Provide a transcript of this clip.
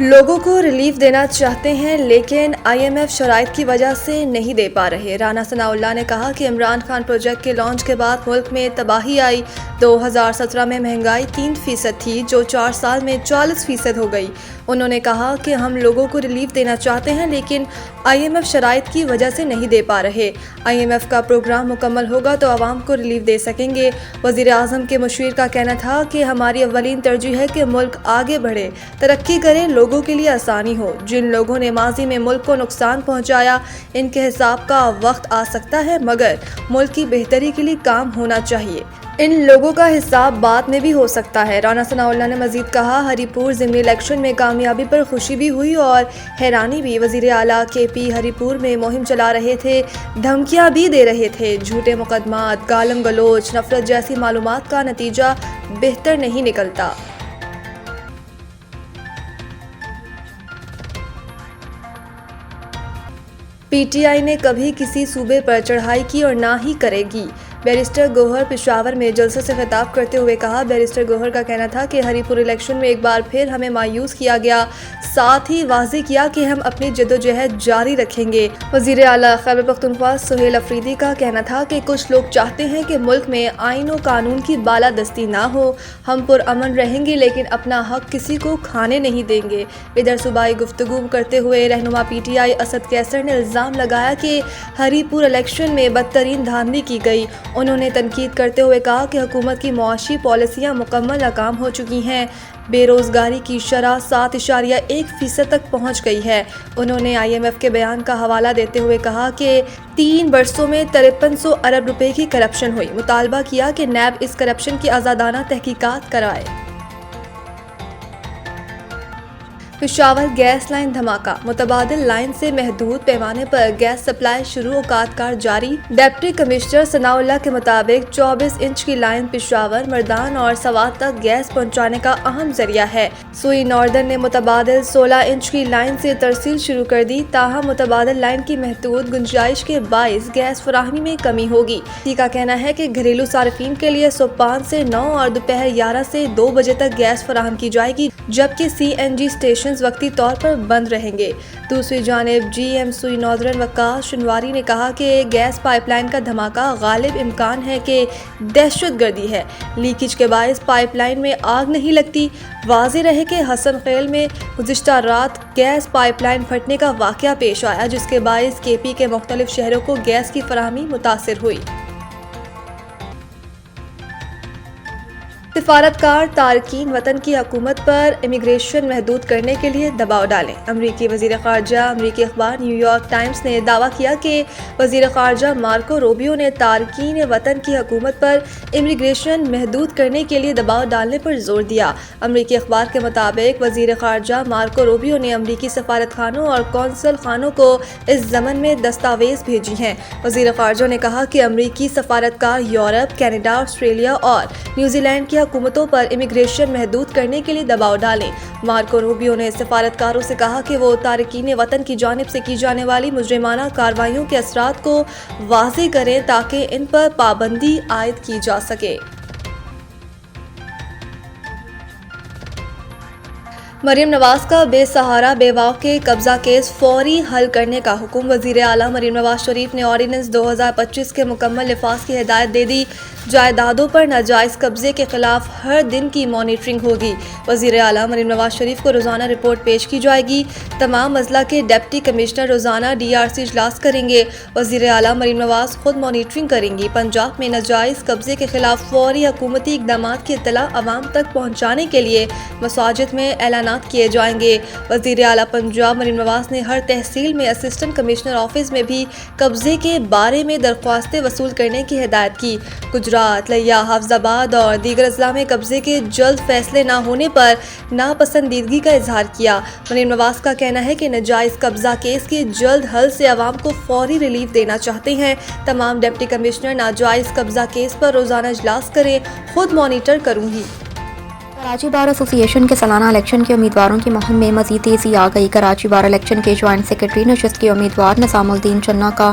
لوگوں کو ریلیف دینا چاہتے ہیں لیکن IMF شرائط کی وجہ سے نہیں دے پا رہے۔ رانا ثناء اللہ نے کہا کہ عمران خان پروجیکٹ کے لانچ کے بعد ملک میں تباہی آئی۔ 2017 میں مہنگائی 3% تھی جو 4 سال میں 40% ہو گئی۔ انہوں نے کہا کہ ہم لوگوں کو ریلیف دینا چاہتے ہیں لیکن IMF شرائط کی وجہ سے نہیں دے پا رہے۔ IMF کا پروگرام مکمل ہوگا تو عوام کو ریلیف دے سکیں گے۔ وزیر اعظم کے مشیر کا کہنا تھا کہ ہماری اولین ترجیح ہے کہ ملک آگے بڑھے، ترقی کرے، لوگوں کے لیے آسانی ہو۔ جن لوگوں نے ماضی میں ملک کو نقصان پہنچایا ان کے حساب کا وقت آ سکتا ہے، مگر ملک کی بہتری کے لیے کام ہونا چاہیے۔ ان لوگوں کا حساب بعد میں بھی ہو سکتا ہے۔ رانا ثناء اللہ نے مزید کہا، ہری پور ضمنی الیکشن میں کامیابی پر خوشی بھی ہوئی اور حیرانی بھی۔ وزیر اعلیٰ KP ہری پور میں مہم چلا رہے تھے، دھمکیاں بھی دے رہے تھے۔ جھوٹے مقدمات، گالم گلوچ، نفرت جیسی معلومات کا نتیجہ بہتر نہیں نکلتا۔ PTI نے کبھی کسی صوبے پر چڑھائی کی اور نہ ہی کرے گی۔ بیرسٹر گوہر پشاور میں جلسے سے خطاب کرتے ہوئے کہا، بیرسٹر گوہر کا کہنا تھا کہ ہری پور الیکشن میں ایک بار پھر ہمیں مایوس کیا گیا، ساتھ ہی واضح کیا کہ ہم اپنی جدوجہد جاری رکھیں گے۔ وزیر اعلیٰ خیبر پختونخوا سہیل افریدی کا کہنا تھا کہ کچھ لوگ چاہتے ہیں کہ ملک میں آئین و قانون کی بالادستی نہ ہو، ہم پرامن رہیں گے لیکن اپنا حق کسی کو کھانے نہیں دیں گے۔ ادھر صوبائی گفتگو کرتے ہوئے رہنما PTI اسد کیسر نے الزام لگایا کہ ہری پور الیکشن میں بدترین دھاندلی کی گئی۔ انہوں نے تنقید کرتے ہوئے کہا کہ حکومت کی معاشی پالیسیاں مکمل ناکام ہو چکی ہیں۔ بے روزگاری کی شرح 7.1% تک پہنچ گئی ہے۔ انہوں نے IMF کے بیان کا حوالہ دیتے ہوئے کہا کہ 3 برسوں میں 5300 ارب روپے کی کرپشن ہوئی۔ مطالبہ کیا کہ نیب اس کرپشن کی آزادانہ تحقیقات کرائے۔ پشاور گیس لائن دھماکہ، متبادل لائن سے محدود پیمانے پر گیس سپلائی شروع، اوقات کار جاری۔ ڈپٹی کمشنر ثناء اللہ کے مطابق 24 انچ کی لائن پشاور، مردان اور سوات تک گیس پہنچانے کا اہم ذریعہ ہے۔ سوئی ناردرن نے متبادل 16 انچ کی لائن سے ترسیل شروع کر دی، تاہم متبادل لائن کی محدود گنجائش کے باعث گیس فراہمی میں کمی ہوگی۔ سی کا کہنا ہے کہ گھریلو صارفین کے لیے صبح 5 سے 9 اور دوپہر 11 سے 2 بجے تک گیس فراہم کی جائے گی، جبکہ CNG اسٹیشن وقتی طور پر بند رہیں گے۔ دوسری جانب GM سوئی ناردرن وقاص شنواری نے کہا کہ گیس پائپ لائن کا دھماکہ غالب امکان ہے کہ دہشت گردی ہے۔ لیکیج کے باعث پائپ لائن میں آگ نہیں لگتی۔ واضح رہے کہ حسن خیل میں گزشتہ رات گیس پائپ لائن پھٹنے کا واقعہ پیش آیا، جس کے باعث KP کے مختلف شہروں کو گیس کی فراہمی متاثر ہوئی۔ سفارتکار تارکین وطن کی حکومت پر امیگریشن محدود کرنے کے لیے دباؤ ڈالیں۔ امریکی وزیر خارجہ امریکی اخبار نیو یارک ٹائمز نے دعویٰ کیا کہ وزیر خارجہ مارکو روبیو نے تارکین وطن کی حکومت پر امیگریشن محدود کرنے کے لیے دباؤ ڈالنے پر زور دیا۔ امریکی اخبار کے مطابق وزیر خارجہ مارکو روبیو نے امریکی سفارت خانوں اور قونصل خانوں کو اس ضمن میں دستاویز بھیجی ہیں۔ وزیر خارجہ نے کہا کہ امریکی سفارتکار یورپ، کینیڈا، آسٹریلیا اور نیوزی لینڈ کی حکومتوں پر امیگریشن محدود کرنے کے لیے دباؤ ڈالیں۔ مارکو روبیو نے سفارتکاروں سے کہا کہ وہ تارکین وطن کی جانب سے کی جانے والی مجرمانہ کارروائیوں کے اثرات کو واضح کریں تاکہ ان پر پابندی عائد کی جا سکے۔ مریم نواز کا بے سہارا بیواؤں کے قبضہ کیس فوری حل کرنے کا حکم۔ وزیر اعلیٰ مریم نواز شریف نے آرڈیننس 2025 کے مکمل نفاذ کی ہدایت دے دی۔ جائیدادوں پر ناجائز قبضے کے خلاف ہر دن کی مانیٹرنگ ہوگی۔ وزیر اعلیٰ مریم نواز شریف کو روزانہ رپورٹ پیش کی جائے گی۔ تمام اضلاع کے ڈپٹی کمشنر روزانہ DRC اجلاس کریں گے۔ وزیر اعلیٰ مریم نواز خود مانیٹرنگ کریں گی۔ پنجاب میں ناجائز قبضے کے خلاف فوری حکومتی اقدامات کی اطلاع عوام تک پہنچانے کے لیے مساجد میں اعلانات کیے جائیں گے۔ وزیر اعلیٰ پنجاب مریم نواز نے ہر تحصیل میں اسسٹنٹ کمشنر آفس میں بھی قبضے کے بارے میں درخواستیں وصول کرنے کی ہدایت کی۔ گجرات، لیا، حافظ آباد اور دیگر اضلاع میں قبضے کے جلد فیصلے نہ ہونے پر ناپسندیدگی کا اظہار کیا۔ مریم نواز کا کہنا ہے کہ ناجائز قبضہ کیس کے جلد حل سے عوام کو فوری ریلیف دینا چاہتے ہیں۔ تمام ڈپٹی کمشنر ناجائز قبضہ کیس پر روزانہ اجلاس کریں، خود مانیٹر کروں گی۔ کراچی بار ایسوسی ایشن کے سالانہ الیکشن کے امیدواروں کی مہم میں مزید تیزی آ گئی۔ کراچی بار الیکشن کے جوائنٹ سیکرٹری نشست کے امیدوار نظام الدین چنّا کا